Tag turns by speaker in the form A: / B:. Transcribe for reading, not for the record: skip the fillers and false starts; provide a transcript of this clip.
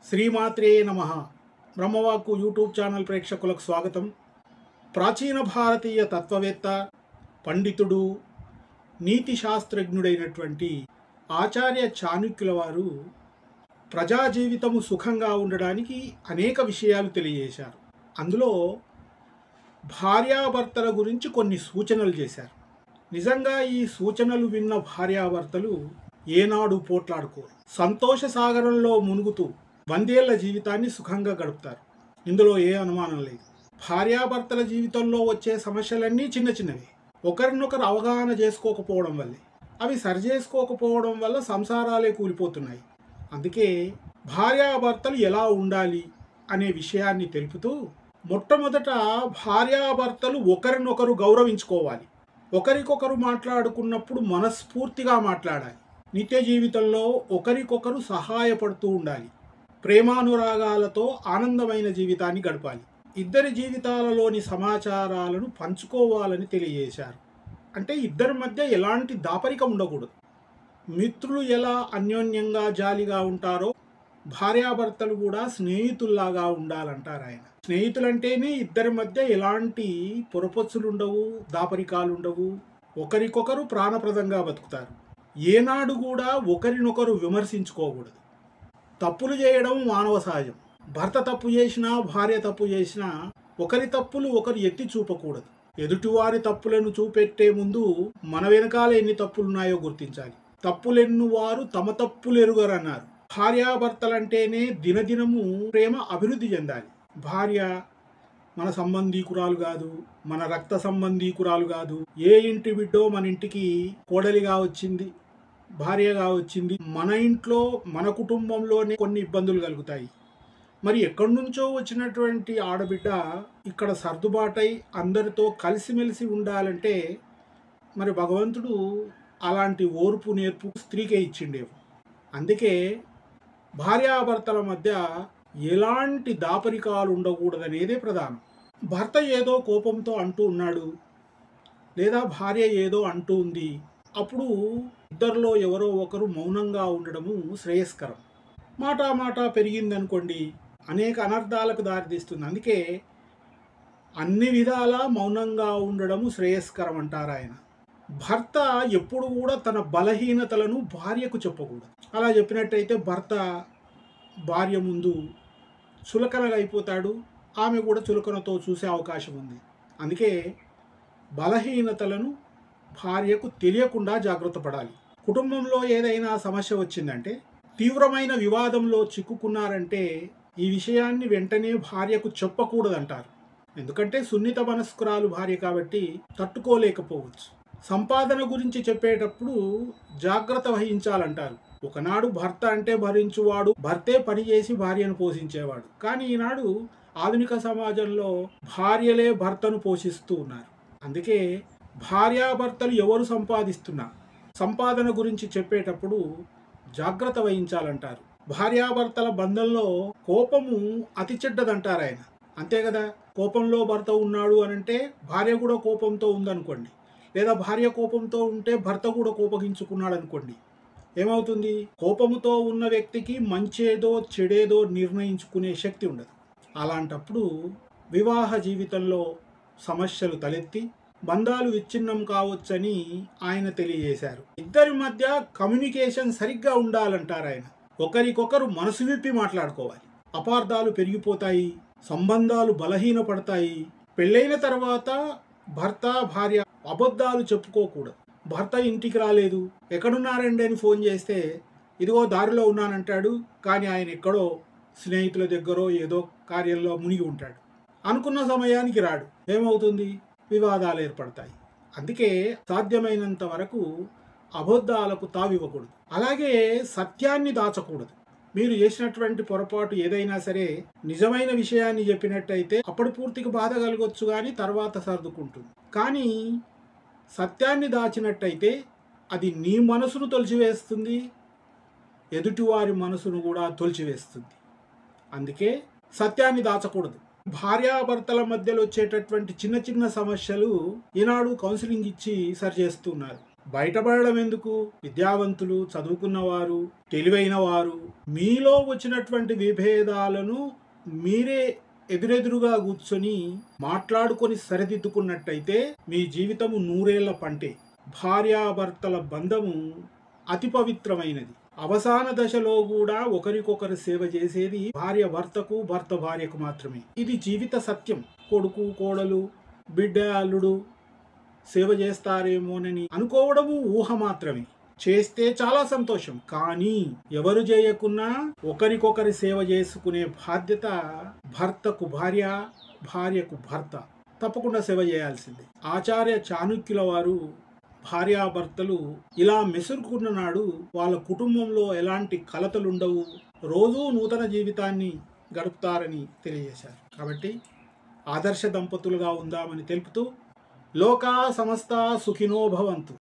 A: శ్రీమాత్రే నమః. బ్రహ్మవాక్కు YouTube channel ప్రేక్షకులకు స్వాగతం. ప్రాచీన భారతీయ తత్వవేత్త, పండితుడు, నీతి శాస్త్రజ్ఞుడైనటువంటి ఆచార్య చాణక్యుల వారు ప్రజా జీవితము సుఖంగా ఉండడానికి అనేక విషయాలు తెలియజేశారు. అందులో భార్యాభర్తల గురించి కొన్ని సూచనలు చేశారు. నిజంగా ఈ సూచనలు విన్న భార్యాభర్తలు ఏనాడు పోట్లాడుకోరు. సంతోష సాగరంలో మునుగుతూ 100 ఏళ్ల జీవితాన్ని సుఖంగా గడుపుతారు. ఇందులో ఏ అనుమానం లేదు. భార్యాభర్తల జీవితంలో వచ్చే సమస్యలన్నీ చిన్న చిన్నవి. ఒకరినొకరు అవగాహన చేసుకోకపోవడం వల్లే, అవి సరిచేసుకోకపోవడం వల్ల సంసారాలే కూలిపోతున్నాయి. అందుకే భార్యాభర్తలు ఎలా ఉండాలి అనే విషయాన్ని తెలుపుతూ, మొట్టమొదట భార్యాభర్తలు ఒకరినొకరు గౌరవించుకోవాలి. ఒకరికొకరు మాట్లాడుకున్నప్పుడు మనస్ఫూర్తిగా మాట్లాడాలి. నిత్య జీవితంలో ఒకరికొకరు సహాయపడుతూ ఉండాలి. ప్రేమానురాగాలతో ఆనందమైన జీవితాన్ని గడపాలి. ఇద్దరి జీవితాలలోని సమాచారాలను పంచుకోవాలని తెలియజేశారు. అంటే ఇద్దరి మధ్య ఎలాంటి దాపరికం ఉండకూడదు. మిత్రులు ఎలా అన్యోన్యంగా జాలిగా ఉంటారో భార్యాభర్తలు కూడా స్నేహితుల్లాగా ఉండాలంటారు ఆయన. స్నేహితులంటేనే ఇద్దరి మధ్య ఎలాంటి పొరపొచ్చులు ఉండవు, దాపరికాలు ఉండవు. ఒకరికొకరు ప్రాణప్రదంగా బతుకుతారు. ఏనాడు కూడా ఒకరినొకరు విమర్శించుకోకూడదు. తప్పులు చేయడం మానవ సహజం. భర్త తప్పు చేసినా, భార్య తప్పు చేసినా ఒకరి తప్పులు ఒకరు ఎత్తి చూపకూడదు. ఎదుటివారి తప్పులను చూపెట్టే ముందు మన వెనకాల ఎన్ని తప్పులున్నాయో గుర్తించాలి. తప్పులెన్ను వారు తమ తప్పులెరుగరన్నారు. భార్యాభర్తలంటేనే దినదినము ప్రేమ అభివృద్ధి చెందాలి. భార్య మన సంబంధీకురాలు కాదు, మన రక్త సంబంధీకురాలు కాదు. ఏ ఇంటి బిడ్డో మన ఇంటికి కోడలిగా వచ్చింది, భార్యగా వచ్చింది. మన ఇంట్లో, మన కుటుంబంలోనే కొన్ని ఇబ్బందులు కలుగుతాయి. మరి ఎక్కడి నుంచో వచ్చినటువంటి ఆడబిడ్డ ఇక్కడ సర్దుబాటై అందరితో కలిసిమెలిసి ఉండాలంటే మరి భగవంతుడు అలాంటి ఓర్పు నేర్పు స్త్రీకే ఇచ్చిండేవు. అందుకే భార్యాభర్తల మధ్య ఎలాంటి దాపరికాలు ఉండకూడదనేదే ప్రధానం. భర్త ఏదో కోపంతో అంటూ ఉన్నాడు, లేదా భార్య ఏదో అంటూ ఉంది, అప్పుడు ఇద్దరిలో ఎవరో ఒకరు మౌనంగా ఉండడము శ్రేయస్కరం. మాట పెరిగిందనుకోండి, అనేక అనర్థాలకు దారితీస్తుంది. అందుకే అన్ని విధాలా మౌనంగా ఉండడము శ్రేయస్కరం అంటారు ఆయన. భర్త ఎప్పుడు కూడా తన బలహీనతలను భార్యకు చెప్పకూడదు. అలా చెప్పినట్టయితే భర్త భార్య ముందు చులకనగా అయిపోతాడు, ఆమె కూడా చులకనతో చూసే అవకాశం ఉంది. అందుకే బలహీనతలను భార్యకు తెలియకుండా జాగ్రత్త పడాలి. కుటుంబంలో ఏదైనా సమస్య వచ్చిందంటే, తీవ్రమైన వివాదంలో చిక్కుకున్నారంటే ఈ విషయాన్ని వెంటనే భార్యకు చెప్పకూడదంటారు. ఎందుకంటే సున్నిత మనస్కురాలు భార్య కాబట్టి తట్టుకోలేకపోవచ్చు. సంపాదన గురించి చెప్పేటప్పుడు జాగ్రత్త వహించాలంటారు. ఒకనాడు భర్త అంటే భరించువాడు, భర్తే పనిచేసి భార్యను పోషించేవాడు. కానీ ఈనాడు ఆధునిక సమాజంలో భార్యలే భర్తను పోషిస్తూ ఉన్నారు. అందుకే భార్యాభర్తలు ఎవరు సంపాదిస్తున్నా సంపాదన గురించి చెప్పేటప్పుడు జాగ్రత్త వహించాలంటారు. భార్యాభర్తల బంధంలో కోపము అతి చెడ్డదంటారు ఆయన. అంతే కదా, కోపంలో భర్త ఉన్నాడు అనంటే భార్య కూడా కోపంతో ఉందనుకోండి, లేదా భార్య కోపంతో ఉంటే భర్త కూడా కోపగించుకున్నాడు అనుకోండి, ఏమవుతుంది? కోపముతో ఉన్న వ్యక్తికి మంచేదో చెడేదో నిర్ణయించుకునే శక్తి ఉండదు. అలాంటప్పుడు వివాహ జీవితంలో సమస్యలు తలెత్తి బంధాలు విచ్ఛిన్నం కావచ్చని ఆయన తెలియజేశారు. ఇద్దరి మధ్య కమ్యూనికేషన్ సరిగ్గా ఉండాలంటారు ఆయన. ఒకరికొకరు మనసు విప్పి మాట్లాడుకోవాలి. అపార్థాలు పెరిగిపోతాయి, సంబంధాలు బలహీనపడతాయి. పెళ్ళైన తర్వాత భర్త భార్య అబద్ధాలు చెప్పుకోకూడదు. భర్త ఇంటికి రాలేదు, ఎక్కడున్నారండి అని ఫోన్ చేస్తే ఇదిగో దారిలో ఉన్నానంటాడు, కానీ ఆయన ఎక్కడో స్నేహితుల దగ్గరో ఏదో కార్యంలో మునిగి ఉంటాడు. అనుకున్న సమయానికి రాడు. ఏమవుతుంది? వివాదాలు ఏర్పడతాయి. అందుకే సాధ్యమైనంత వరకు అబద్ధాలకు తావివ్వకూడదు. అలాగే సత్యాన్ని దాచకూడదు. మీరు చేసినటువంటి పొరపాటు ఏదైనా సరే నిజమైన విషయాన్ని చెప్పినట్టయితే అప్పుడు పూర్తిగా బాధ కలగొచ్చు, కానీ తర్వాత సర్దుకుంటుంది. కానీ సత్యాన్ని దాచినట్టయితే అది నీ మనసును తొలిచివేస్తుంది, ఎదుటివారి మనసును కూడా తొలిచివేస్తుంది. అందుకే సత్యాన్ని దాచకూడదు. భార్యాభర్తల మధ్యలో వచ్చేటటువంటి చిన్న చిన్న సమస్యలు ఈనాడు కౌన్సిలింగ్ ఇచ్చి సరిచేస్తున్నారు. బయటపడడం ఎందుకు? విద్యావంతులు, చదువుకున్నవారు, తెలివైన వారు మీలో వచ్చినటువంటి విభేదాలను మీరే ఎదురెదురుగా కూర్చొని మాట్లాడుకొని సరిదిద్దుకున్నట్టయితే మీ జీవితము నూరేళ్ల పంటే. భార్యాభర్తల బంధము అతి పవిత్రమైనది. అవసాన దశలో కూడా ఒకరికొకరు సేవ చేసేది భార్య భర్తకు, భర్త భార్యకు మాత్రమే. ఇది జీవిత సత్యం. కొడుకు కోడలు, బిడ్డ అల్లుడు సేవ చేస్తారేమోనని అనుకోవడము ఊహ మాత్రమే. చేస్తే చాలా సంతోషం. కానీ ఎవరు చేయకున్నా ఒకరికొకరి సేవ చేసుకునే బాధ్యత భర్తకు భార్య, భార్యకు భర్త తప్పకుండా సేవ చేయాల్సిందే. ఆచార్య చాణక్యుల వారు భార్యాభర్తలు ఇలా మెసురుకున్న నాడు వాళ్ళ కుటుంబంలో ఎలాంటి కలతలుండవు, రోజూ నూతన జీవితాన్ని గడుపుతారని తెలియజేశారు. కాబట్టి ఆదర్శ దంపతులుగా ఉందామని తెలుపుతూ లోకా సమస్త సుఖినో భవంతు.